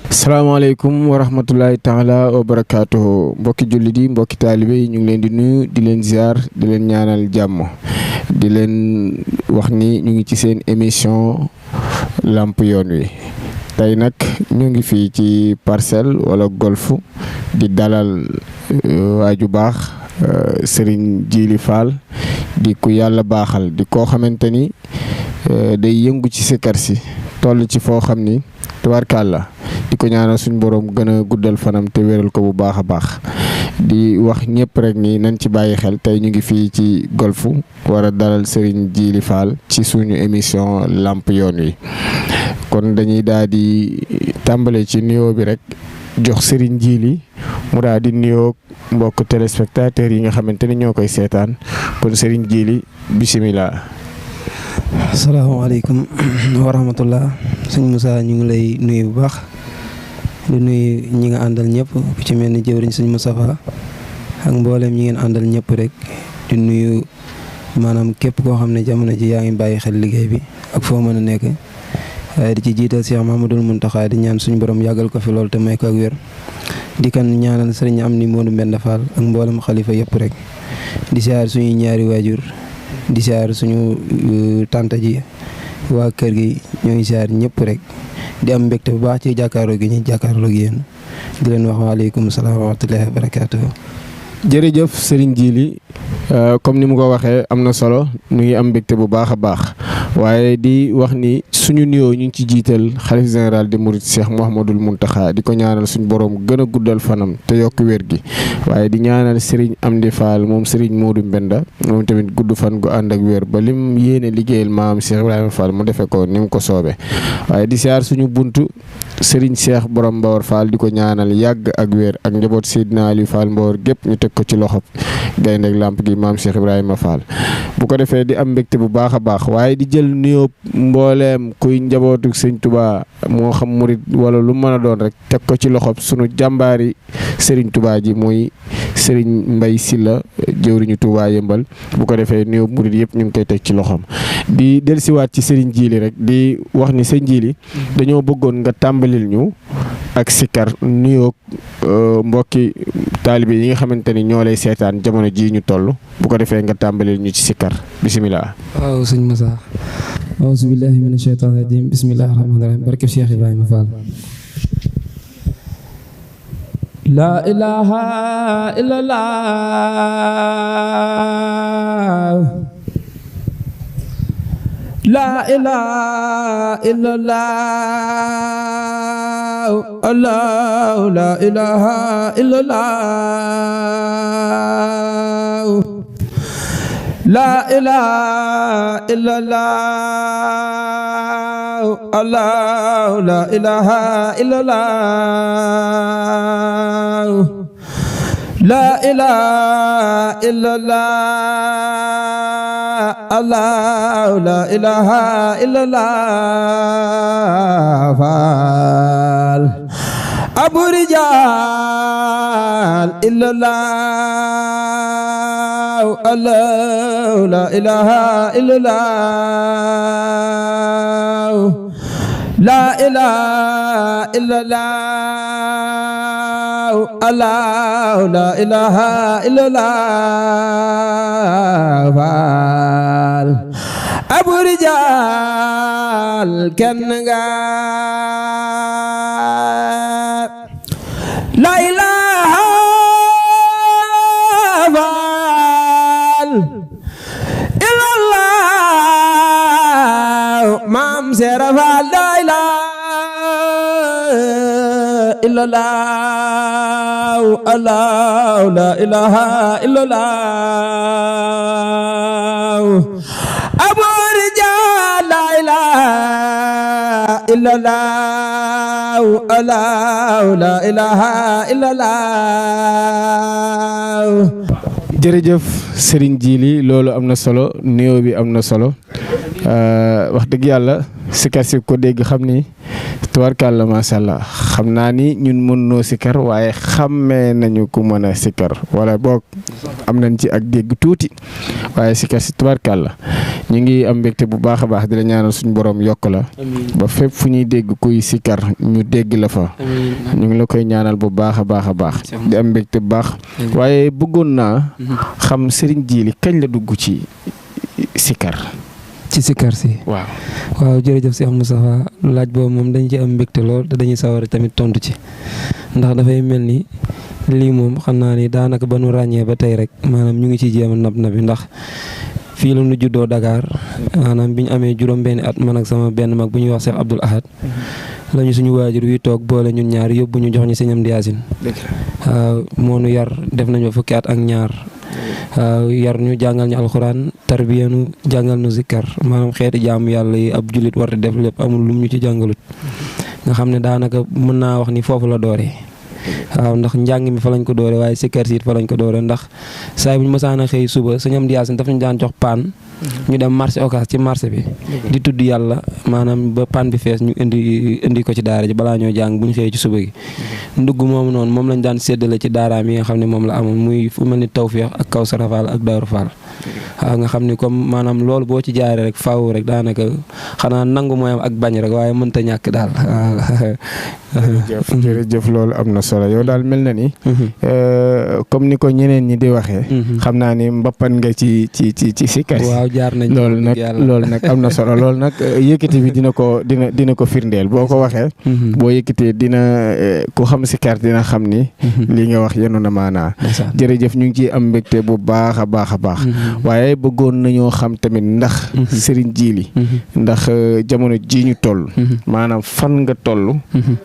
salaamaaleykum wa rahmatulahi taala wa barakaatuhu mbokki jullit yi mbokki taalibe yi ñu ngi leen di nuyu di leen ziar di leen ñaanal jàmm di leen wax ni ñu ngi ci seen émission Lamp Yoon Wi tey nag ñu ngi fii ci Parcelles wala Golf di dalal waaju baax Serigne Djily Fall di ku yàlla baaxal di koo xamante ni day yëngu ci sikar si toll ci foo xam ni tubaarkàlla di ko ñaanal suñu borom gën a guddal fanam te wéral ko bu baax a baax di wax ñëpp rek ni nañ ci bàyyi xel tey ñu ngi fii ci Golf war a dalal Serigne Djily Fall ci suñu émission Lamp Yoon Wi kon dañuy daal di tàmbale ci nuyoo bi rek jox Serigne Djily mu daal di nuyoo mbokk téléspectateurs yi nga xamante ni ñoo koy seetaan kon Serigne Djily bisimilah. asalaamaaleykum wa rahmatullah sëñ Moussa ñu ngi lay nuyu bu baax di nuyu ñi nga àndal ñëpp ku ci mel ni jëwriñ sëñ Moustapha ak mboolem ñi ngeen àndal ñëpp rek di nuyu maanaam képp koo xam ne jamono ji yaa ngi bàyyi xel liggéey bi ak foo mën a nekk di ci jiital Cheikh Mahamadul Muntaxa di ñaan suñu borom yàggal ko fi loolu te may ko ak wér di kan ñaanal sëriñ Amdi Moodu Mbenda Fall ak mboolem xalifa yëpp rek di siyaar suñuy ñaari waajur di siyaar suñu tante ji waa kër gi ñoo ngi siyaar ñëpp rek di am mbégte bu baax ci jàkkaarloo gi ñu jàkkaarloo ak yéen di leen wax waaleykum salaam wa rahmatullahi wa barakaatuh. jërëjëf Serigne Djily comme ni mu ko waxee am na solo ñu ngi am mbégte bu baax a baax waaye di wax ni suñu nuyoo ñu ngi ci jiital xalif général de Mouride Cheikh Mouhamadul Mountakha di ko ñaanal suñu borom gën a guddal fanam te yokk wér gi waaye di ñaanal Serigne Amdi Fall moom Serigne Modou Mbenda moom tamit gudd fan gu ànd ak wér ba lim yéene liggéeyal maam Cheikh Ibrahima Fall mu defee ko ni mu ko soobee waaye di siyaar suñu buntu Serigne Cheikh borom Mbawar Fall di ko ñaanal yàgg ak wér ak njaboot Seydina Aliou Fall Mbawar gépp ñu teg ko ci loxo gaynde lamp gi maam Cheikh Ibrahima Fall bu ko defee di am mbégte bu baax a baax waaye di jël nuyoo mbooleem kuy njabootu sëñ Touba moo xam murit wala lu mën a doon rek teg ko ci loxob sunu jàmbaari Serigne Touba ji muy Serigne Mbaye Sylla jëwriñu Touba yëmbal bu ko defee nuyoo murit yëpp ñu ngi koy teg ci loxoom di dellusiwaat ci Serigne Djily rek di wax ni sëñ Djily dañoo bëggoon nga tàmbalil ñu ak sikar nuyoo mbokki taalibe yi nga xamante ni ñoo lay seetaan jamono jii ñu toll bu ko defee nga tàmbalil ñu ci sikar bisimilah. waaw sëñ Moussa auzu billahi mina shaytaani rajim bismillahi rahmaani rahim barke Cheikh Ibrahima Fall. La ilaha illallah La ilaha illallah Allah la ilaha illallah La ilaha illallah Allah la ilaha illallah La ilaha illallah Allah la ilaha illallah Fall Abu Rijal illallah Allah la ilaha illallah La ilaha illallah Allah la ilaha illallah Fall Abu Rijal kenn nga La ilaha Fall illallah Maam Seera Fall la ilaha illallah Allah la ilaha illallah Abu Rijal la ilaha illallah Allah la ilaha illallah. jërëjëf Serigne Djily loolu am na solo nuyoo bi am na solo wax dëgg yàlla sikar si ko dégg xam ni tubarkàlla macha allah xam naa ni ñun mën noo sikar waaye xàmmee nañu ku mën a sikar wala boog am nañ ci ak dégg tuuti waaye sikar si tubarkàlla ñu ngi am mbégte bu baax a baax di la ñaanal suñu borom yokk la ba fépp fu ñuy dégg kuy sikkar ñu dégg la fa ñu ngi la koy ñaanal bu baax a baax a baax di am mbégte bu baax waaye bëggoon naa xam Serigne Djily kañ la dugg ci sikkar ci sikkar si waaw jërëjëf Cheikh Moustapha laaj boobu moom dañ ci am mbégte lool te dañuy sawar tamit tontu ci ndax dafay mel ni lii moom xam naa ni daanaka ba nu ràññee ba tey rek maanaam ñu ngi ci jéem a nab nabi ndax fii la nu juddoo Dakar maanaam bi ñu amee juróom-benni at man ak sama benn mag bu ñuy wax Cheikh Abdoul Ahad lañu suñu waajur wi toog boole ñun ñaar yóbbu ñu jox ñu Sëñ Amdi Yaasin waaw moo nu yar def nañu fukki at ak ñaar waaw yar ñu jàngal ñu alxuraan tarbiya nu jàngal nu zikkar maanaam xeeti jaamu yàlla yi ab jullit war a def lépp amul lum ñu ci jàngalut nga xam ne daanaka mën naa wax ni foofu la dooree waaw ndax njàng mi fa lañ ko doore waaye sikkar si it fa lañ ko doore ndax saa bu ñu mësaan a xëy suba Sëñ Amdi Yaasin daf ñu daan jox paan ñu dem marché Ocass ci marché bi di tudd yàlla maanaam ba paan bi fees ñu indi ko ci daara ji balaa ñoo jàng bu ñu xëyee ci suba gi ndugg moomu noonu moom lañ daan séddale ci daaraam yi nga xam ne moom la amoon muy fu mel ni Tawfeex ak Kawsara Fall ak Daaru Fall waaw nga xam ne comme maanaam loolu boo ci jaaree rek faaw rek daanaka xanaa nangu mooy am ak bañ rek waaye mënta ñàkk daal waaw jërëjëf loolu am na solo yow daal mel na ni comme ni ko ñeneen ñi di waxee xam naa ni mbappan nga ci sikkar waaw jaar nañ loolu nag am na solo loolu nag yëkkati bi dina ko firndeel boo ko waxee boo yëkkatee dina ku xam sikkar dina xam ni li nga wax yenu na maanaa jërëjëf ñu ngi ciy am mbégte bu baax a baax a baax waaye bëggoon nañoo xam tamit ndax Serigne Djily ndax jamono ji ñu toll maanaam fan nga toll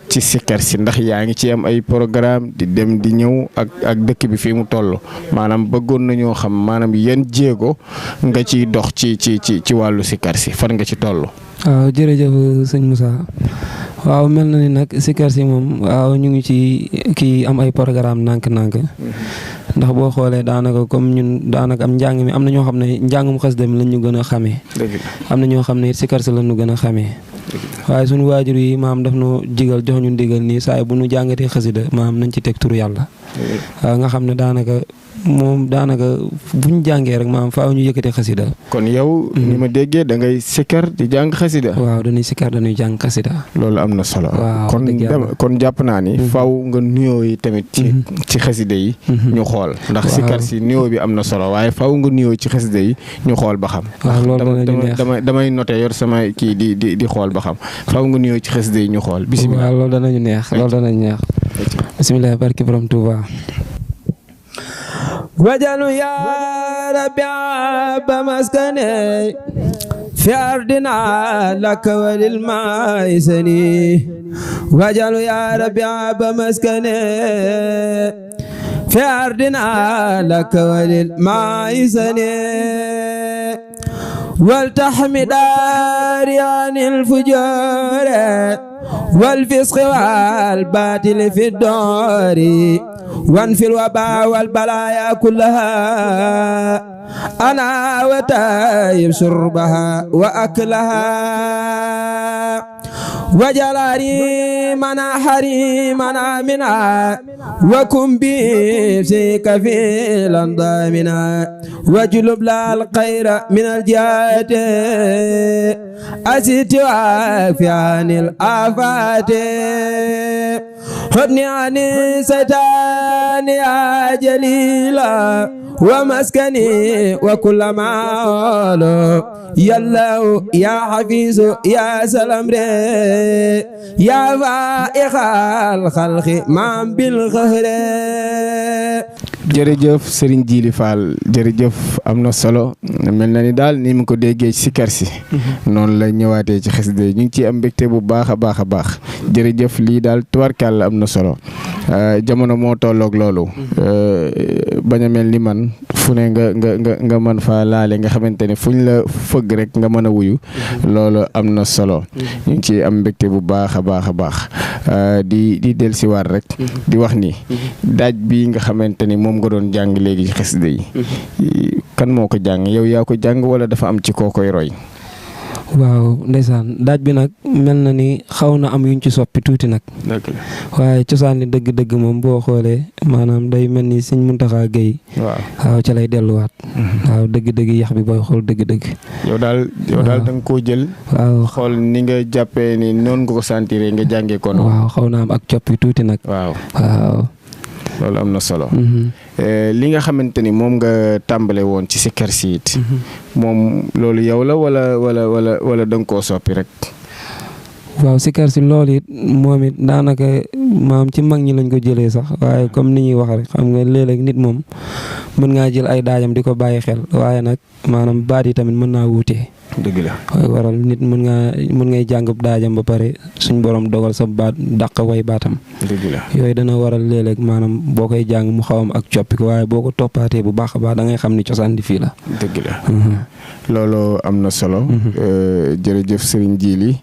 ci sikkar si ndax yaa ngi ci am ay programme di dem di ñëw ak dëkk bi fii mu toll maanaam bëggoon nañoo xam maanaam yan jéego nga ciy dox ci wàllu sikkar si fan nga ci toll. waaw jërëjëf sëñ Moussa waaw mel na ni nag sikkar si moom waaw ñu ngi ci kii am ay programme nànk-nànk ndax boo xoolee daanaka comme ñun daanaka am njàng mi am na ñoo xam ne njàngum xasida mi lañ ñu gën a xamee am na ñoo xam ne it sikkar si lañ ñu gën a xamee waaye suñu waajur yi maam daf nu jigal jox ñu ndigal nii saa bu nu jàngatee xasida maam nañ ci teg turu yàlla waaw nga xam ne daanaka moom daanaka buñ jàngee rek maam faaw ñu yëkkatee xasida kon yow ni ma déggee da ngay sikkar di jàng xasida waaw dañuy sikkar dañuy jàng xasida loolu am na solo kon jàpp naa ni faaw nga nuyoo yi tamit ci xasida yi ñu xool ndax sikkar si nuyoo bi am na solo waaye faaw nga nuyoo ci xasida yi ñu xool ba xam damay noté yor sama kii di xool ba xam faaw nga nuyoo ci xasida yi ñu xool bisimilah loolu danañu neex bisimilah barki borom Tuuba wajalu ya rabbi ba maskane fi ardina laka walil maisani wajalu ya rabbi ba maskane fi ardina laka walil maisani waltahmi dari anil fujuri والفسق والباطل في الدار وانفي الوباء والبلايا كلها أنا وتايب شربها وأكلها وجلاري منا حريمنا منها وكن بيسيك في لندامنا وجلب لا الخير من الجهات أسيت وافي عن الآفات خذني عن الشيطان يا جليلا ومسكني وكل ما يا الله يا حفيظ يا سلام يا فائق الخلق ما بالخهر jërëjëf Serigne Djily Fall jërëjëf am na solo mel na ni daal ni mu ko déggee ci sikkar si noonu la ñëwaatee ci xasida yi ñu ngi ciy am mbégte bu baax a baax a baax jërëjëf lii daal tubarkàlla am na solo jamono moo tolloog loolu bañ a mel ni man fu ne nga mën fa laale nga xamante ne fuñ la fëgg rek nga mën a wuyu loolu am na solo ñu ngi ciy am mbégte bu baax a baax a baax di dellusiwaat rek di wax ni daaj bi nga xamante ni moom nga doon jàng léegi ci xasida yi kan moo ko jàng yow yaa ko jàng wala dafa am ci koo koy roy. waaw ndeysaan daaj bi nag mel na ni xaw na am yuñ ci soppi tuuti nag. waaye cosaan li dëgg-dëgg moom boo xoolee maanaam day mel ni Sëñ Muntaxa Gay. waaw ca lay delluwaat. waaw dëgg-dëgg yax bi booy xool dëgg-dëgg. yow daal da nga koo jël. waaw xool ni nga jàppee ni noonu nga ko sentiree nga jàngee ko noonu. waaw xaw na am ak coppi tuuti nag. waaw. loolu am na solo. li nga xamante ni moom nga tàmbale woon ci sikkar si it. moom loolu yow la wala da nga koo soppi rek. waaw sikkar si loolu it moom it daanaka maam ci mag ñi lañ ko jëlee sax waaye comme ni ñuy wax rek xam nga léeg-léeg nit moom mën ngaa jël ay daajam di ko bàyyi xel waaye nag maanaam baat yi tamit mën naa wuute. dëgg la waaye waral nit mën ngay jàng daajam ba pare suñ borom dogal sa baat dàq way baatam. dëgg la yooyu dana waral léeg-léeg maanaam boo koy jàng mu xawam ak coppi ko waaye boo ko toppaatee bu baax a baax da ngay xam ni cosaan di fii la. dëgg la. loolu am na solo. jërëjëf Serigne Djily.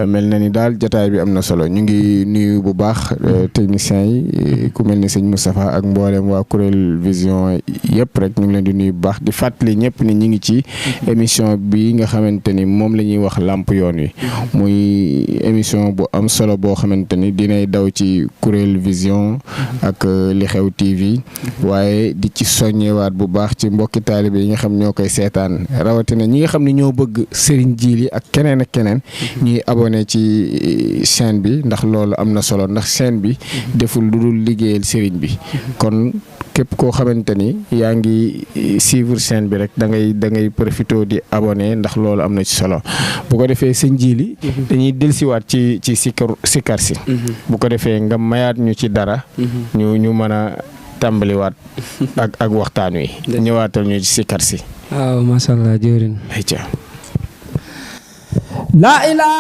mel na ni daal jotaay bi am na solo ñu ngi nuyu bu baax techniciens yi ku mel ni sëñ Moustapha ak mboolem waa kuréel vision yëpp rek ñu ngi leen di nuyu bu baax di fàttali ñëpp ni ñu ngi ci émission bi nga xamante ni moom la ñuy wax làmp yoon wi muy émission bu am solo boo xamante ni dinay daw ci kuréel vision ak li xew TV waaye di ci soññewaat bu baax ci mbokki taalibe yi nga xam ñoo koy seetaan rawatina ñi nga xam ne ñoo bëgg Serigne Djily ak keneen ak keneen ñuy abonné ci chaîne bi ndax loolu am na solo ndax chaîne bi deful lu dul liggéeyal Serigne bi kon képp koo xamante ni yaa ngi suivre chaîne bi rek da ngay profité di abonné ndax loolu am na ci solo bu ko defee sëñ Djily dañuy dellusiwaat ci sikkar si bu ko defee nga mayaat ñu ci dara ñu mën a tàmbaliwaat ak waxtaan wi ñëwaatal ñu ci sikkar si. waaw macha allah jëwrin la ilaha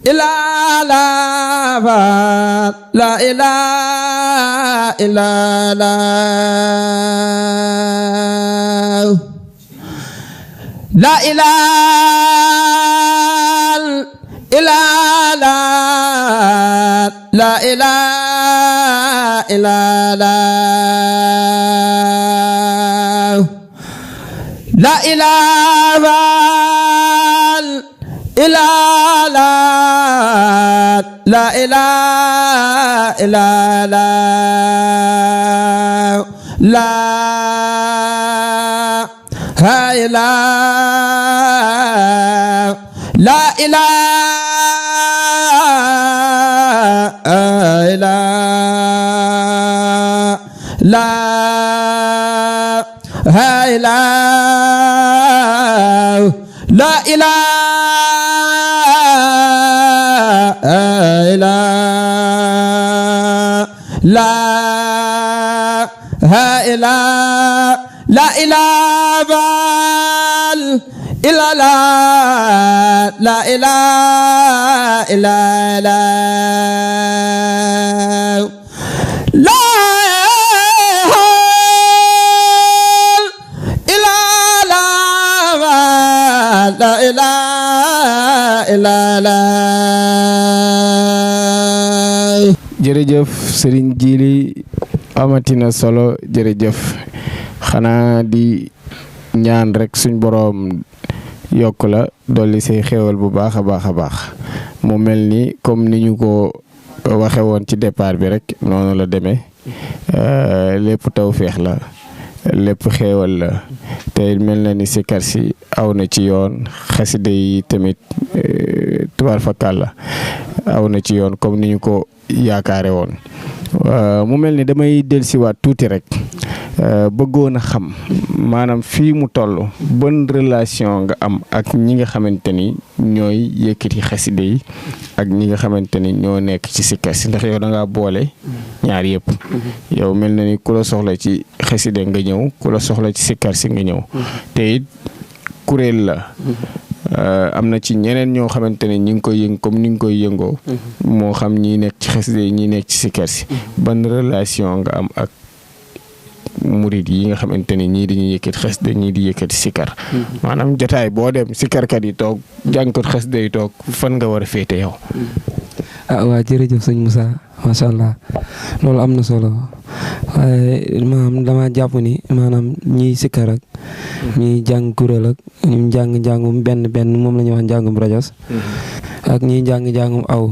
illallah la ilaha illallah la ilaha illallah la ilaha illallah la ilaha illallah la ilaha illallah la ilaha la ilaha illallah la ilaha la ilaha illallah la ilaha la ilaha illallah la ilaha illallah la la ilaha illallah. jërëjëf Serigne Djily amatina solo jërëjëf xanaa di ñaan rek suñ boroom yokk la dolli say xéewal bu baax a baax a baax mu mel ni comme ni ñu ko waxe woon ci départ bi rek noonu la demee lépp tawféex la lépp xéewal la te mel na ni sikkar si aw na ci yoon xasida yi tamit tubaar fakal la aw na ci yoon comme ni ñu ko yaakaare woon mu mel ni damay dellusiwaat tuuti rek bëggoon a xam maanaam fii mu toll bonne relation nga am ak ñi nga xamante ni ñooy yëkkati xasida yi ak ñi nga xamante ni ñoo nekk ci sikkar si ndax yow da ngaa boole ñaar yëpp yow mel na ni ku la soxla ci xasida nga ñëw ku la soxla ci sikkar si nga ñëw te it kuréel la am na ci ñeneen ñoo xamante ne ñi ngi koy yëng comme ni nga koy yëngoo moo xam ñi nekk ci xasida yi ñi nekk ci sikkar si ban relation nga am ak murid yi nga xamante ni ñii dañuy yëkkati xasida ñii di yëkkati sikkar maanaam jotaay boo dem sikkarkat yi toog jàngkat xasida yi toog fan nga war a féete yow. waa jërëjëf sëñ Moussa macha allah loolu am na solo waaye maanaam dama jàpp ni maanaam ñiy sikkar ak ñuy jàng kuréel ak ñu jàng njàngum benn moom la ñuy wax njàngum rajos ak ñiy jàng njàngum aw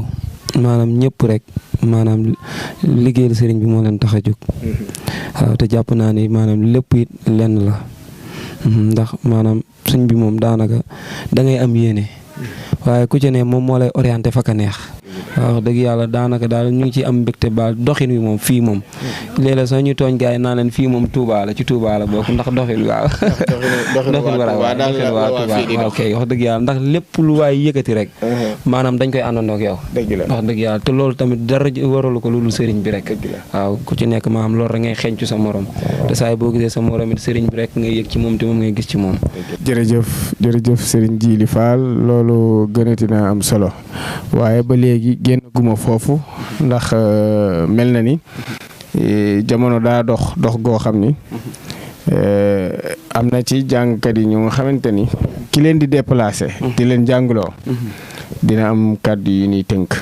maanaam ñëpp rek maanaam liggéeyal sëriñ bi moo leen tax a jóg waaw te jàpp naa ni maanaam lépp it lenn la ndax maanaam sëñ bi moom daanaka da ngay am yéene waaye ku ci ne moom moo lay orienté fa ka neex waaw wax dëgg yàlla daanaka daal ñu ngi ci am mbégte baal doxin wi moom fii moom léeg-léeg sax ñu tooñ gars yi naa leen fii moom Touba la ci Touba la bokk ndax doxin waaw doxin waaw kay wax dëgg yàlla ndax lépp lu waay yëkkati rek maanaam dañ koy àndandoo ak yow wax dëgg yàlla te loolu tamit dara waralu ko loolu sëriñ bi rek waaw ku ci nekk maanaam loolu rek ngay xeeñcu sa morom te saa yi boo gisee sa morom it sëriñ bi rek ngay yëg ci moom te moom ngay gis ci moom jërëjëf sëriñ Djily Fall loolu gënati na am solo waaye ba léegi génn guma foofu ndax mel na ni jamono daa dox goo xam ni am na ci jàngkat yi ñu nga xamante ni ki leen di déplacé di leen jàngloo dina am kàddu yu ñuy tënk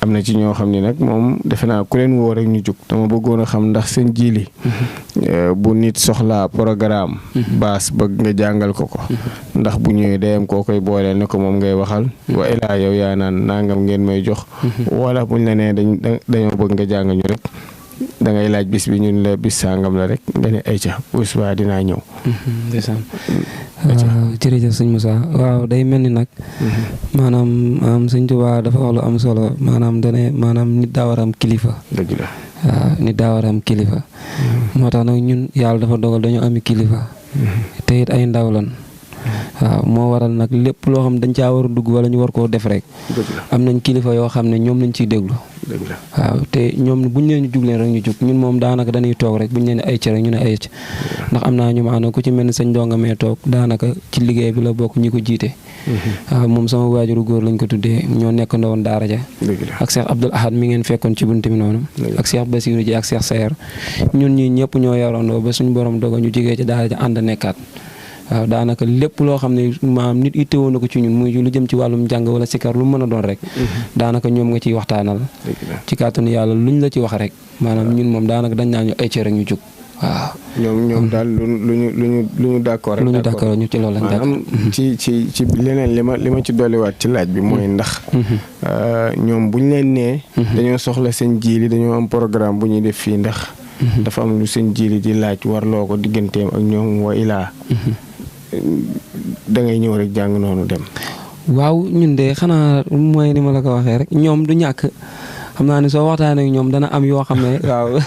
am na ci ñoo xam ni nag moom defe naa ku leen woo rek ñu jug dama bëggoon a xam ndax seen Djily bu nit soxlaa programme baas bëgg nga jàngal ko ndax bu ñëwee day am koo koy booleel ne ko moom ngay waxal wa ilaa yow yaa naan nangam ngeen may jox wala buñ la nee dañoo bëgg nga jàng ñu rek da ngay laaj bis bi ñun la bis sangam la rek nga ne ayca bu subaa dinaa ñëw. ndeysaan waaw jërëjëf sëñ Moussa waaw day mel ni nag maanaam sëñ Tuubaa dafa wax lu am solo maanaam dane maanaam nit daa war a am kilifa. dëgg la waaw nit daa war a am kilifa. moo tax nag ñun yàlla dafa dogal dañu ami kilifa. te it ay ndaw lan waaw moo waral nag lépp loo xam dañ caa war a dugg wala ñu war koo def rek. am nañ kilifa yoo xam ne ñoom lañ ciy déglu. waaw te ñoom buñ leen jug leen rek ñu jug ñun moom daanaka dañuy toog rek buñ leen ay ci rek ñu ne ay ci ndax am naa ñu ma ànd ku ci mel ni sëñ Ndonga mee toog daanaka ci liggéey bi la bokk ñi ko jiite. waaw moom sama waajuru góor lañ ko tuddee ñoo nekk ndowoon daara ja ak Cheikh Abdoul Ahad mi ngeen fekkoon ci buntu bi noonu. ak Cheikh Basirou ji ak Cheikh Sayer ñun ñii ñëpp ñoo yarandoo ba suñ borom dogal ñu jigee ci daara ja ànd nekkaat. waaw daanaka lépp loo xam ne maam nit itteewoon na ko ci ñun muy lu jëm ci wàllum jàng wala sikar lu mën a doon rek daanaka ñoom nga ciy waxtaanal ci kàttanu yàlla luñ la ci wax rek maanaam ñun moom daanaka dañ naa ñu ay cër rek ñu jóg waaw ñoom daal lu ñu d'accord rek lu ñu d'accord ñu ci loolu lañ maanaam ci leneen li ma ci dolliwaat ci laaj bi mooy ndax ñoom buñ leen nee dañoo soxla seen Djily dañoo am programme bu ñuy def fii ndax dafa am lu seen Djily di laaj warloo ko digganteem ak ñoom wa ilaa da ngay ñëw rek jàng noonu dem. waaw ñun de xanaa mooy ni ma la ko waxee rek ñoom du ñàkk xam naa ne soo waxtaanee ak ñoom dana am yoo xam ne waaw.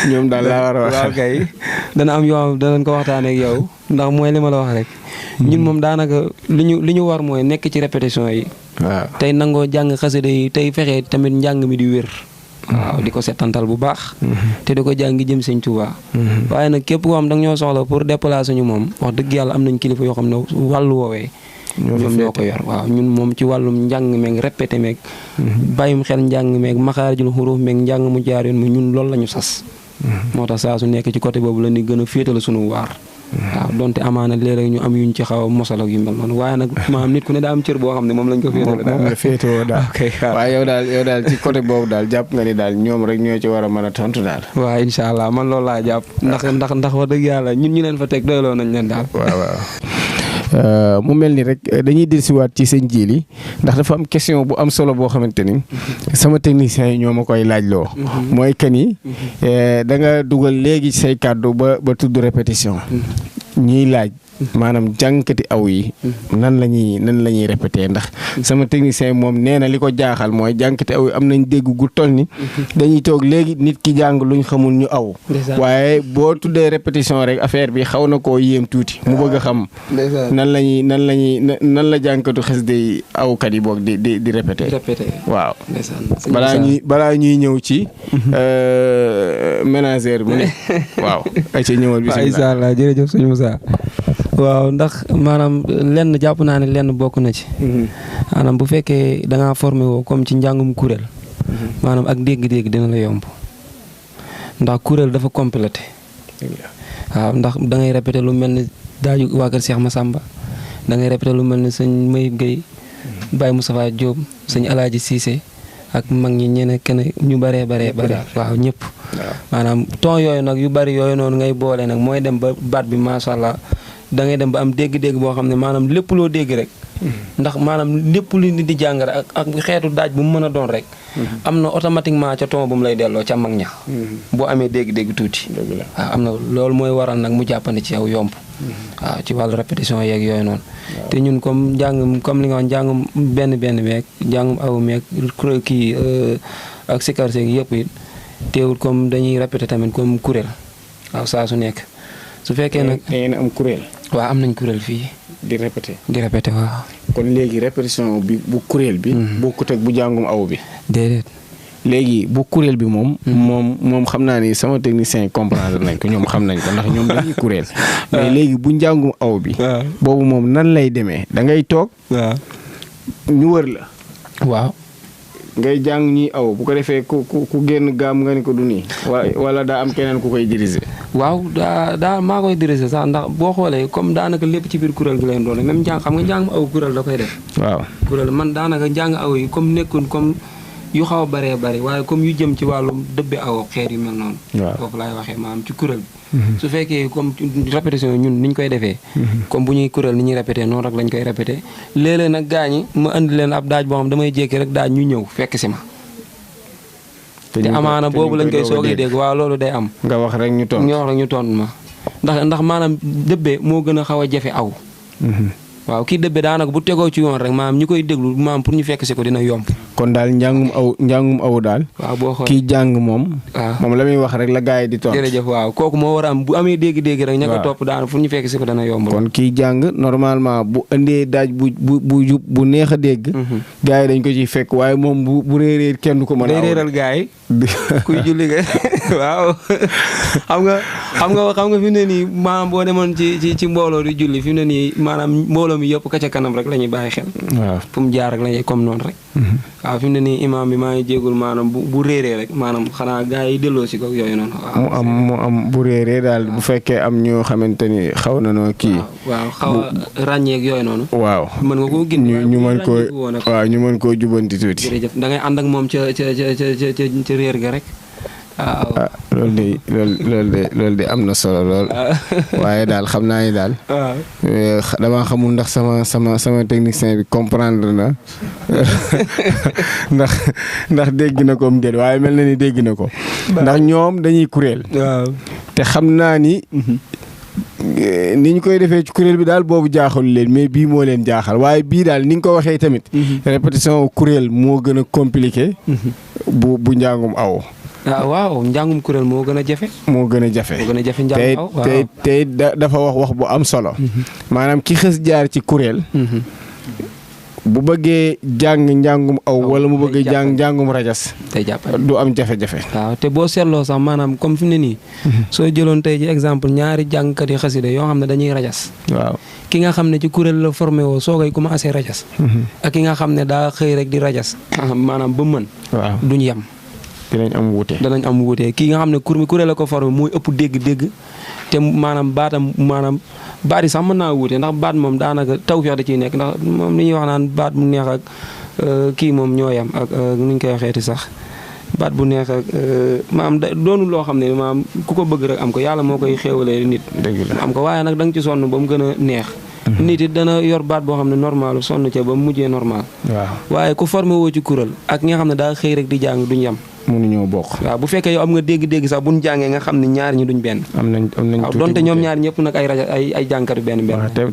ñoom daal laa war a wax waaw kay dana am yoo xam danañ ko waxtaanee ak yow ndax mooy li ma la wax rek. ñun moom daanaka li ñu war mooy nekk ci répétition yi. waaw tey nangoo jàng xasida yi tey fexe tamit njàng mi di wér. waaw di ko setantal bu baax. te di ko jàng jëm sëñ Tuubaa. waaye nag képp koo xam da nga ñoo soxla pour déplacer ñu moom wax dëgg yàlla am nañ kilifa yoo xam ne wàllu woowee. ñoom ñoo ko yor waaw ñun moom ci wàllum njàng meeg répété meeg. bàyyum xel njàng meeg maxaarijul xuruuf meeg njàng mu jaar yoon mi ñun loolu la ñu sas. moo tax saa su nekk ci côté boobu la ñu gën a féetale sunu waar. waaw donte amaana léeg-léeg ñu am yuñ ci xaw a mosal ak yu mel noonu waaye nag maanaam nit ku ne daa am cër boo xam ne moom lañ ko féetale daal moom la féetewoo daal waaye yow daal ci côté boobu daal jàpp nga ni daal ñoom rek ñoo ci war a mën a tontu daal. waaw incha allah man loolu laa jàpp ndax wax dëgg yàlla ñun ñu leen fa teg doyloo nañ leen daal. waaw mu mel ni rek dañuy dellusiwaat ci sëñ Djily ndax dafa am question bu am solo boo xamante ni sama technicien yi ñoo ma koy laajloo. mooy que ni da nga dugal léegi say kàddu ba tudd répétition. ñiy laaj maanaam jànkati aw yi nan la ñuy répété ndax sama technicien moom nee na li ko jaaxal mooy jànkati aw yi am nañ dégg gu toll ni dañuy toog léegi nit ki jàng luñ xamul ñu aw waaye boo tuddee répétition rek affaire bi xaw na koo yéem tuuti mu bëgg a xam nan la jànkatu xasida yi awkat yi boog di répété waaw balaa ñuy ñëw ci ménagère bi waaw ay ca ñëwal bi incha allah jërëjëf sëñ Moussa waaw ndax maanaam lenn jàpp naa ne lenn bokk na ci. maanaam bu fekkee da ngaa formé woo comme ci njàngum kuréel. maanaam ak dégg-dégg dina la yomb ndax kuréel dafa complété. waaw ndax da ngay répété lu mel ni daaju waa kër Cheikh Massamba da ngay répété lu mel ni sëñ Mayib Gueye Baye Moustapha Diop sëñ Alaaji Cissé ak mag ñi ñene kenn ñu bëree waaw ñëpp maanaam ton yooyu nag yu bëri yooyu noonu ngay boole nag mooy dem ba baat bi macha allah da ngay dem ba am dégg-dégg boo xam ne maanaam lépp loo dégg rek ndax maanaam lépp lu nit di jàng rek ak xeetu daaj bu mu mën a doon rek am na automatiquement ca ton bu mu lay delloo ca mag ña boo amee dégg-dégg tuuti waaw am na loolu mooy waral nag mu jàppandi ci yow yomb waaw ci wàllu répétition yeeg yooyu noonu te ñun comme njàng comme li nga wax njàngum benn meeg njàngum aw meeg kii ak sikar seeg yëpp it teewul comme dañuy répété tamit comme kuréel waaw saa su nekk su fekkee nag ngeen am kuréel waaw am nañ kuréel fii di répété waaw kon léegi répétition bi bu kuréel bi bokkut ak bu jàngum aw bi déedéet léegi bu kuréel bi moom xam naa ni sama technicien yi comprendre nañ ko ñoom xam nañ ko ndax ñoom dañuy kuréel mais léegi bu njàngum aw bi boobu moom nan lay demee da ngay toog ñu wër la waaw ngay jàng ñuy aw bu ko defee ku génn gaam nga ni ko du nii wala daa am keneen ku koy diriger waaw daa maa koy diriger sax ndax boo xoolee comme daanaka lépp ci biir kuréel gi lay doon même njàng xam nga njàng aw kuréel da koy def waaw kuréel man daanaka njàng aw yi comme nekkul comme yu xaw a bëree bëri waaye comme yu jëm ci wàllum dëbbe aw xeet yu mel noonu foofu laay waxee maanaam ci kuréel bi su fekkee comme répétition ñun ni ñu koy defee comme bu ñuy kuréel ni ñuy répété noonu rek lañ koy répété léeg-léeg nag gaañi ma andi leen ab daaj boo xam damay jékki rek daaj ñu ñëw fekk si ma te amaana boobu lañ koy soogay dégg waaw loolu day am nga wax rek ñu tontu ma ndax maanaam dëbbe moo gën a xaw a jafe aw waaw kii dëbbe daanaka bu tegoo ci yoon rek maanaam ñu koy déglu maanaam pour ñu fekk si ko dina yomb kon daal njàngum aw daal waaw boo xool kii jàng moom waaw la muy wax rek la gars yi di tontu jërëjëf waaw kooku moo war a am bu amee dégg-dégg rek ña ko topp daanaka pour ñu fekk si ko dana yomb kon kii jàng normalement bu indee daaj bu jub bu neex a dégg gars yi dañ ko ciy fekk waaye moom bu réeréer kenn du ko mën a day réeral gars yi kuy julli nga waaw xam nga fi mu ne nii maanaam boo demoon ci mbooloo di julli fi mu ne nii maanaam mbooloo mi yëpp ka ca kanam rek la ñuy bàyyi xel waaw fu mu jaar rek la ñuy comme noonu rek waaw fi mu ne nii imaam bi maa ngi jéegul maanaam bu réeree rek maanaam xanaa gars yi delloo si ko yooyu noonu waaw mu am bu réeree daal bu fekkee am ñoo xamante ni xaw na noo kii waaw xaw a ràññeek yooyu noonu waaw mën nga koo gin ñu mën koo jubanti tuuti jërëjëf da ngay ànd ak moom ca réer ga rek waaw loolu de am na solo lool waaye daal xam naa ni daal dama xamul ndax sama technicien bi comprendre na ndax dégg na ko mu déet waaye mel na ni dégg na ko ndax ñoom dañuy kuréel te xam naa ni ni ñu koy defee ci kuréel bi daal boobu jaaxalu leen mais bii moo leen jaaxal waaye bii daal ni nga ko waxee tamit répétition kuréel moo gën a compliqué bu njàngum aw waaw njàngum kuréel moo gën a jafe njàngum aw te dafa wax bu am solo maanaam ki xës jaar ci kuréel bu bëggee jàng njàngum aw wala mu bëggee jàng njàngum rajas du am jafe-jafe waaw te boo seetloo sax maanaam comme fi mu ne nii soo jëloon tey ji exemple ñaari jàngkat yi xasida yoo xam ne dañuy rajas waaw ki nga xam ne ci kuréel la formé woo soo koy commencé rajas ak ki nga xam ne daa xëy rek di rajas maanaam ba mën waaw duñ yem danañ am wuute ki nga xam ne kuréel la ko formé mooy ëpp dégg-dégg te maanaam baat yi sax mën naa wuute ndax baat moom daanaka tawfeex da ciy nekk ndax moom li ñuy wax naan baat bu neex ak kii moom ñoo yam ak nu ñu koy waxeeti sax baat bu neex ak maanaam doonul loo xam ne maanaam ku ko bëgg rek am ko yàlla moo koy xéewalee nit am ko waaye nag da nga ci sonn ba mu gën a neex nit it dana yor baat boo xam ne normal sonn ca ba mu mujjee normal waaye ku formé woo ci kuréel ak ñi nga xam ne daa xëy rek di jàng duñ yam mënuñoo bokk waaw bu fekkee yow am nga dégg-dégg sax buñ jàngee nga xam ne ñaar ñi duñ benn am nañ waaw donte ñoom ñaar ñëpp nag ay jàngkatu benn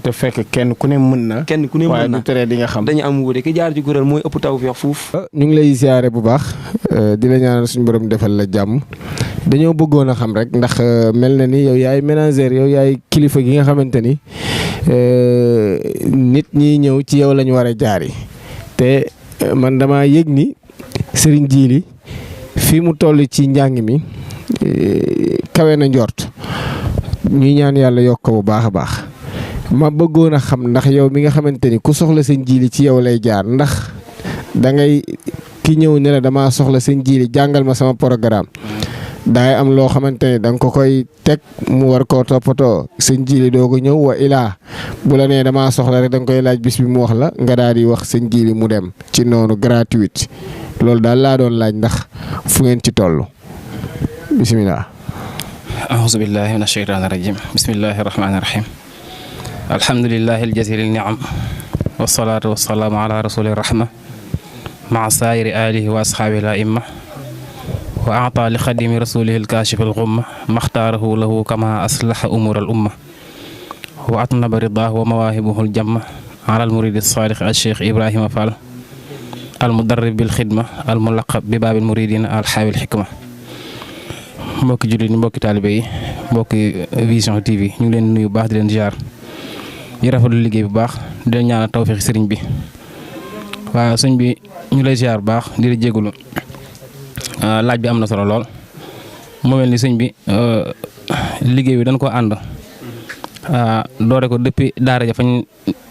te fekk kenn ku ne mën na waaye du tere di nga xam dañu am wuute ki jaar ci kuréel mooy ëpp tawfeex fuuf ñu ngi lay ziare bu baax di la ñaanal suñu borom defal la jàmm dañoo bëggoon a xam rek ndax mel na ni yow yaay ménagère yow yaay kilifa gi nga xamante ni nit ñi ñëw ci yow lañu war a jaari te man dama yëg ni Serigne Djily fii mu toll ci njàng mi kawe na njort ñuy ñaan yàlla yokk ko bu baax a baax ma bëggoon a xam ndax yow mi nga xamante ni ku soxla Serigne Djily ci yow lay jaar ndax da ngay ki ñëw ne la damaa soxla Serigne Djily jàngal ma sama programme daay am loo xamante ni da nga ko koy teg mu war koo toppatoo Serigne Djily doo ko ñëw wa ilaa bu la nee damaa soxla rek da nga koy laaj bis bi mu wax la nga daal di wax Serigne Djily mu dem ci noonu gratuite loolu daal laa doon laaj ndax fu ngeen ci toll bisimilah. auzu billahi min asheytaani rajim bismillahi rahmaani rahim alhamdulillahi aljazili niam wasalaatu wasalaamu ala rasuli rahma maa saayiri alihi wa ashaabihi la imma wa ata li xadimi rasulihi alkaashif alxumma maxtaarahu lahu kama aslaha umur al umma wa atnaba ridah wa mawaahibuhu aljamma ala almuridi alsaadiq alcheikh Ibrahima Fall almudarrib bilxidma almulaqab bi baabil muridina alxaabil xikma. mbokki jullit ñi mbokki taalibe yi mbokki Vision TV ñu ngi leen nuyu bu baax di leen ziar di rafetlu liggéey bu baax di leen ñaanal tawfeex sëriñ bi waaw sëñ bi ñu lay ziar bu baax di la jégalu laaj bi am na solo lool mu mel ni sëñ bi liggéey bi dañ ko ànd doore ko depuis daara ja fañ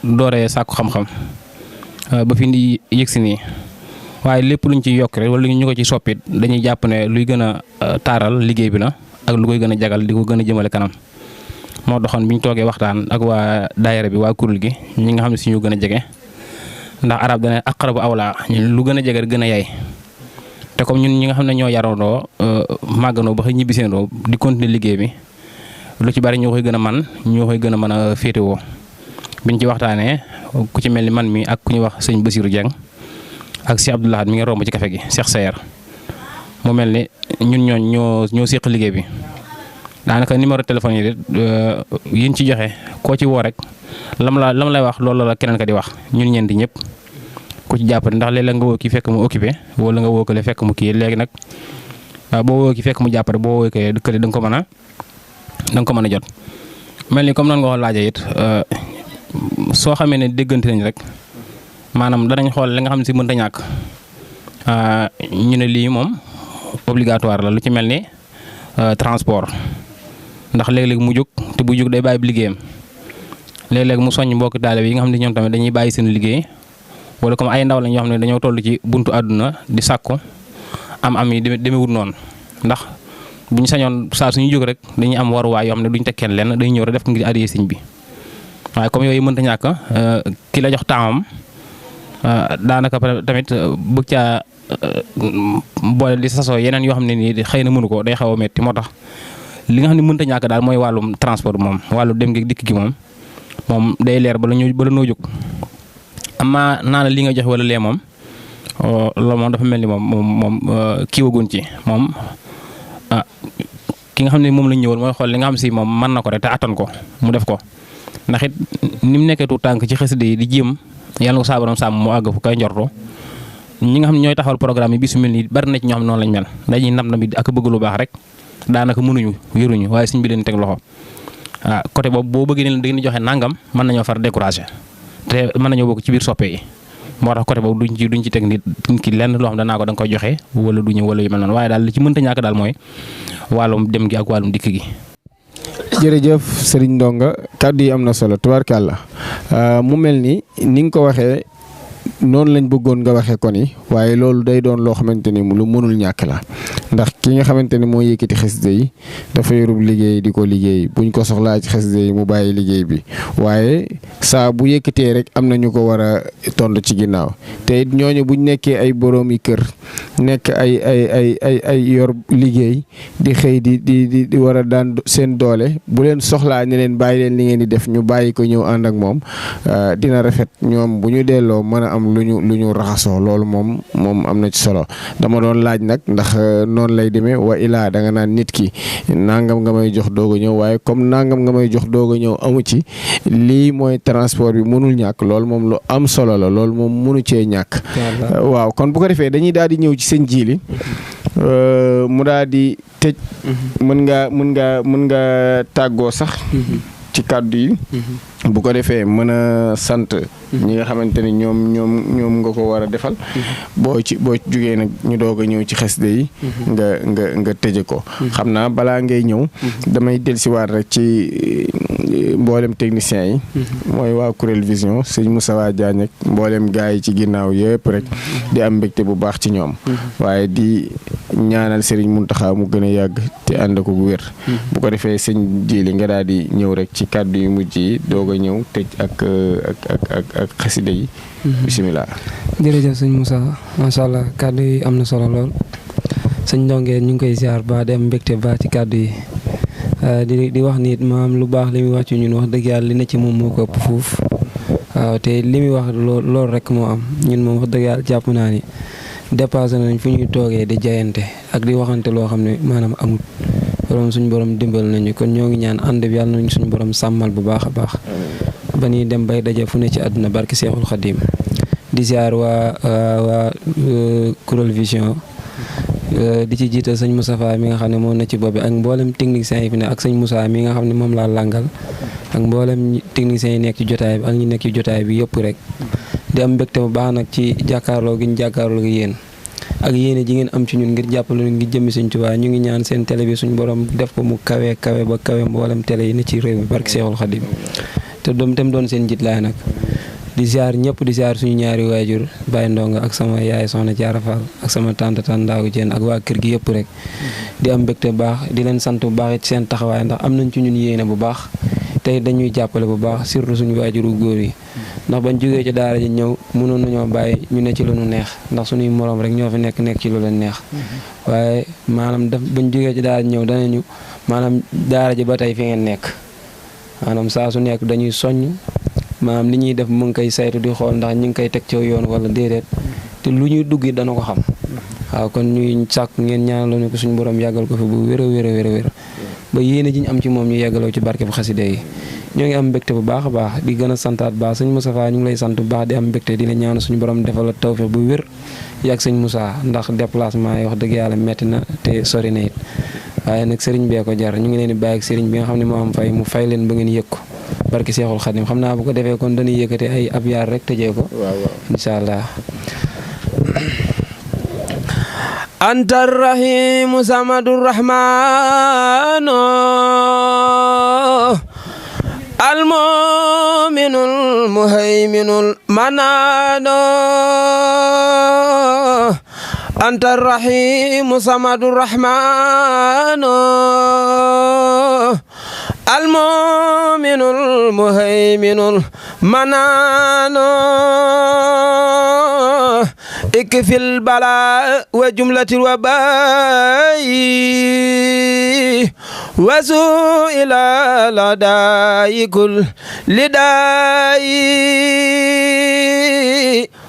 dooree sàkku xam-xam ba fi ndi yëg si nii waaye lépp luñ ci yokk rek wala ñu ko ci soppit dañuy jàpp ne luy gën a taaral liggéey bi la ak lu koy gën a jagal di ko gën a jëmale kanam moo doxoon bi ñu toogee waxtaan ak waa daayira bi waa kuréel gi ñi nga xam ne si ñu gën a jege ndax arab dana aqrabu awla lu gën a jege gën a yay te comme ñun ñi nga xam ne ñoo yarandoo màggandoo ba xëy ñibbiseendoo di continuer liggéey bi lu ci bari ñoo koy gën a man ñoo koy gën a mën a féetewoo biñ ci waxtaanee ku ci mel ni man mi ak ku ñuy wax sëñ Basirou Dieng ak si Abdoulaye mi ngi romb ci café gi Cheikh Sayer mu mel ni ñun ñoo séq liggéey bi daanaka numéro téléphone yi yiñ ci joxe koo ci woo rek lam lay wax loolu la keneen ka di wax ñun ñeenti ñëpp ku ci jàpp ndax léeg-léeg nga woo kii fekk mu occupé wala nga woo kële fekk mu kii léegi nag boo woo kii fekk mu jàppale boo woo kële da nga ko mën a jot. mel ni comme noonu nga ko laajee it soo xamee ne déggante nañ rek maanaam danañ xool li nga xam ne si mënta ñàkk ñu ne lii moom obligatoire la lu ci mel ni transport ndax léeg-léeg mu jóg te bu jóg day bàyyi liggéeyam léeg-léeg mu soññ mbokki taalibe yi nga xam ne ñoom tamit dañuy bàyyi seen liggéey wala comme ay ndaw lañ yoo xam ne dañoo toll ci buntu àdduna di sàkku am yi demewut noonu ndax bu ñu sañoon saa suñu jóg rek dañuy am waruwaay yoo xam ne duñ teg kenn lenn dañuy ñëw rek def ko ngir adiyee sëñ bi waaye comme yooyu mënta ñàkk ki la jox taamam daanaka tamit bëgg caa boole di sasoo yeneen yoo xam ne nii xëy na mënu ko day xaw a metti moo tax li nga xam ne mënta ñàkk daal mooy wàllum transport moom wàllu dem gi dikk gi moom day leer bala noo jóg amaa naa la li nga jox wala lee moom loolu moom dafa mel ni moom kii wagun ci moom ki nga xam ne moom lañ ñëwal mooy xool li nga xam si moom mën na ko rek te attan ko mu def ko ndax it ni mu nekkee tu tànk ci xasida yi di jéem yàlla ko saabaram sàmm mu àgg fu koy njorto ñi nga xam ne ñooy taxawal programme yi bi su mel nii bari na ci ñoo xam ne noonu lañ mel dañuy nam bi ak bëgg lu baax rek daanaka mënuñu wéruñu waaye suñ bi leen teg loxo côté boobu boo bëggee ne da ngeen di joxe nangam mën nañoo far découragé te mën nañoo bokk ci biir soppe yi moo tax côté boobu duñ ci teg nit ki lenn loo xam danaa ko da nga koy joxe wala du ñëw wala yu mel noonu waaye daal li ci mënta ñàkk daal mooy wàllum dem gi ak wàllum dikk gi. jërëjëf Serigne Ndonga kàddu yi am na solo tubaarkàlla mu mel ni nga ko waxee noonu lañ bëggoon nga waxee ko ni waaye loolu day doon loo xamante ni lu mënul ñàkk la ndax ki nga xamante ni moo yëkkati xasida yi dafa yorub liggéey di ko liggéey buñ ko soxlaa ci xasida yi mu bàyyi liggéey bi waaye saa bu yëkkatee rek am na ñu ko war a tond ci ginnaaw te it ñooñu buñ nekkee ay boroomi kër nekk ay yor liggéey di xëy di war a daan seen doole bu leen soxlaa ne leen bàyyi leen li ngeen di def ñu bàyyi ko ñëw ànd ak moom dina rafet ñoom bu ñu delloo mën a am lu ñu raxasoo loolu moom am na ci solo dama doon laaj nag ndax noonu lay demee wa ilaa da nga naan nit ki nangam nga may jox doog a ñëw waaye comme nangam nga may jox doog a ñëw amu ci lii mooy transport bi mënul ñàkk loolu moom lu am solo la loolu moom mënu cee ñàkk. waaw kon bu ko defee dañuy daal di ñëw ci seen jiili mu daal di tëj. mën nga tàggoo sax. ci kàddu yi. bu ko defee mën a sant ñi nga xamante ni ñoom nga ko war a defal boo ci jugee nag ñu doog a ñëw ci xasida yi nga tëje ko xam naa balaa ngay ñëw damay dellusiwaat rek ci mboolem techniciens yi mooy waa kuréel Vision sëñ Moussa Diagne ak mboolem gars yi ci ginnaaw yëpp rek di am mbégte bu baax ci ñoom waaye di ñaanal Serigne Mountakha mu gën a yàgg te ànd ko bu wér. bu ko defee sëñ Jili nga daal di ñëw rek ci kàddu yu mujj yi doog a ñëw tëj ak xasida yi. bisimilah. jërëjëf sëñ Moussa macha allah kàddu yi am na solo lool sëñ Ndongue ñu ngi koy ziar ba dem mbégte ba ci kàddu yi di wax nit maam lu baax li muy wax ci ñun wax dëgg yàlla li ne ci moom moo ko ëpp fuuf waaw te li muy wax loolu rek moo am ñun moom wax dëgg yàlla jàpp naa ni dépassé nañ fu ñuy toogee di jayante ak di waxante loo xam ne maanaam amut borom suñu borom dimbal nañu kon ñoo ngi ñaan ànd bi yàlla nañ suñu borom sàmmal bu baax a baax ba ñuy dem bay daje fu ne ci àdduna barki Seexul Xadim di ziar waa Kuréel Vision di ci jiital sëñ Moustapha mi nga xam ne moom na ci bopp bi ak mboolem techniciens yi fi ne ak sëñ Moussa mi nga xam ne moom laa làngal ak mboolem techniciens yi nekk ci jotaay bi ak ñi nekk ci jotaay bi yëpp rek di am mbégte bu baax nag ci jàkkaarloo gi ñu jàkkaarloo gi yéen ak yéene ji ngeen am ci ñun ngir jàppale ngir jëmmi Sëñ Tuubaa ñu ngi ñaan seen télé bi suñu borom def ko mu kawe ba kawe mboolem télé yi ne ci réew mi barki Seexul Xadim te doon seen njiit laay nag di ziar ñëpp di ziar suñu ñaari waajur Baye Ndongo ak sama yaay Soxna Jaara Fall ak sama tante Tandaawu Jeen ak waa kër gi yëpp rek di am mbégte bu baax di leen sant bu baax it seen taxawaay ndax am nañ ci ñun yéene bu baax tey dañuy jàppale bu baax surtout suñu waajuru góor yi ndax bañ jógee ci daara ji ñëw mënoon nañoo bàyyi ñu ne ci lu nu neex ndax suñuy moroom rek ñoo fi nekk ci lu leen neex waaye maanaam bañ jógee ci daara ji ñëw danañu maanaam daara ji ba tey fi ngeen nekk maanaam saa su nekk dañuy soññ maanaam li ñuy def mu ngi koy saytu di xool ndax ñu ngi koy teg ci yoon wala déedéet te lu ñuy dugg dana ko xam waaw kon ñuy sàkk ngeen ñaanal ñu ko suñu borom yàggal ko fi bu wér a wér ba yéene ji ñu am ci moom ñu yàggaloo ci barke bu xaside yi ñoo ngi am mbégte bu baax a baax di gën a santaat baax sëñ Moustapha ñu ngi lay sant bu baax di am mbégte di la ñaan suñu borom defal la tawfeex bu wér yàgg sëñ Moussa ndax déplacement yi wax dëgg yàlla metti na te sori na it waaye nag sëriñ bee ko jar ñu ngi leen di bàyyi ak sëriñ bi nga xam ne moo am fay mu fay leen ba ngeen yëg ko barke Seexul Xadim xam naa bu ko defee kon dañuy yëkkate ay ab yaar rek tëjee ko incha allah anta rahimu samadu rahmanu almuminul muhayminul manano anta rahimu samadu rahmanu almuminul muhayminul manano اكفي البلاء وجملة الوباء وسوء إلى الأداء كل لداء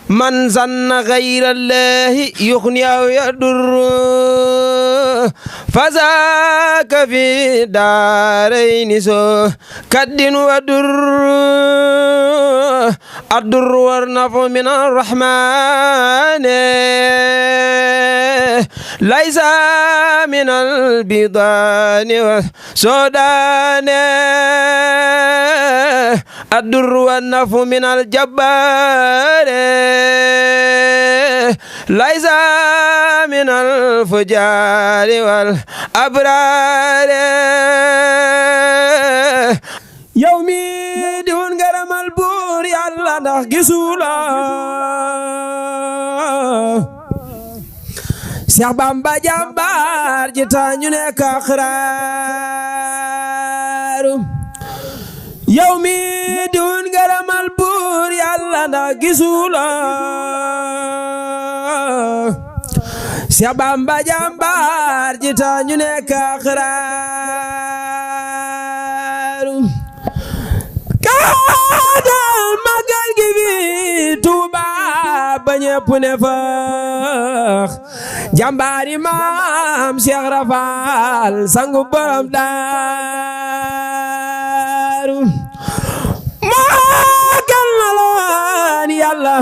من ظن غير الله يغني أو يضر فذاك في دارين سوء كد ودر الضر والنفع من الرحمن ليس من البيضان والسودان الضر والنفع من الجبار ليس من الفجار والأبرار يومي دون غرام البور يلا ndax gisula Cheikh Bamba jàmbaar ji ta ñu nekk xaraaru yow mi dun garamal buur yàlla ndax gisula Cheikh Bamba jàmbaar ji ta ñu nekk xaraaru kaadal magal gi bi Tuuba ba ñépp ne fax jàmbaari maam Cheikh Rafal sangu borom daaru magal na laan yàlla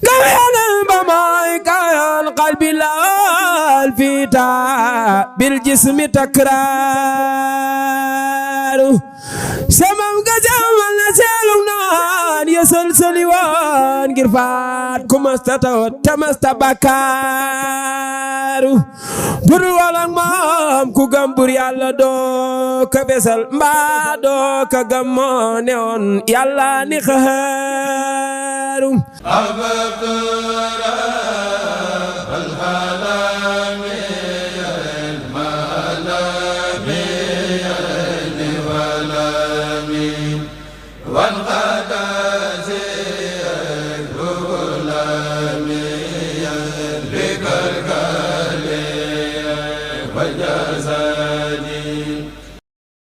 kaweyanal ba mooy kaweyan qalbi laal fiita bil jismi takraaru semam ga jamal na seelum naan yesal saliwaan ngir faat ku masta tawat ta masta bakkaaru bur walang moom ku gëm bur yàlla doo ka besal mbaa doo ka gëm moo newoon yàlla ni xaaru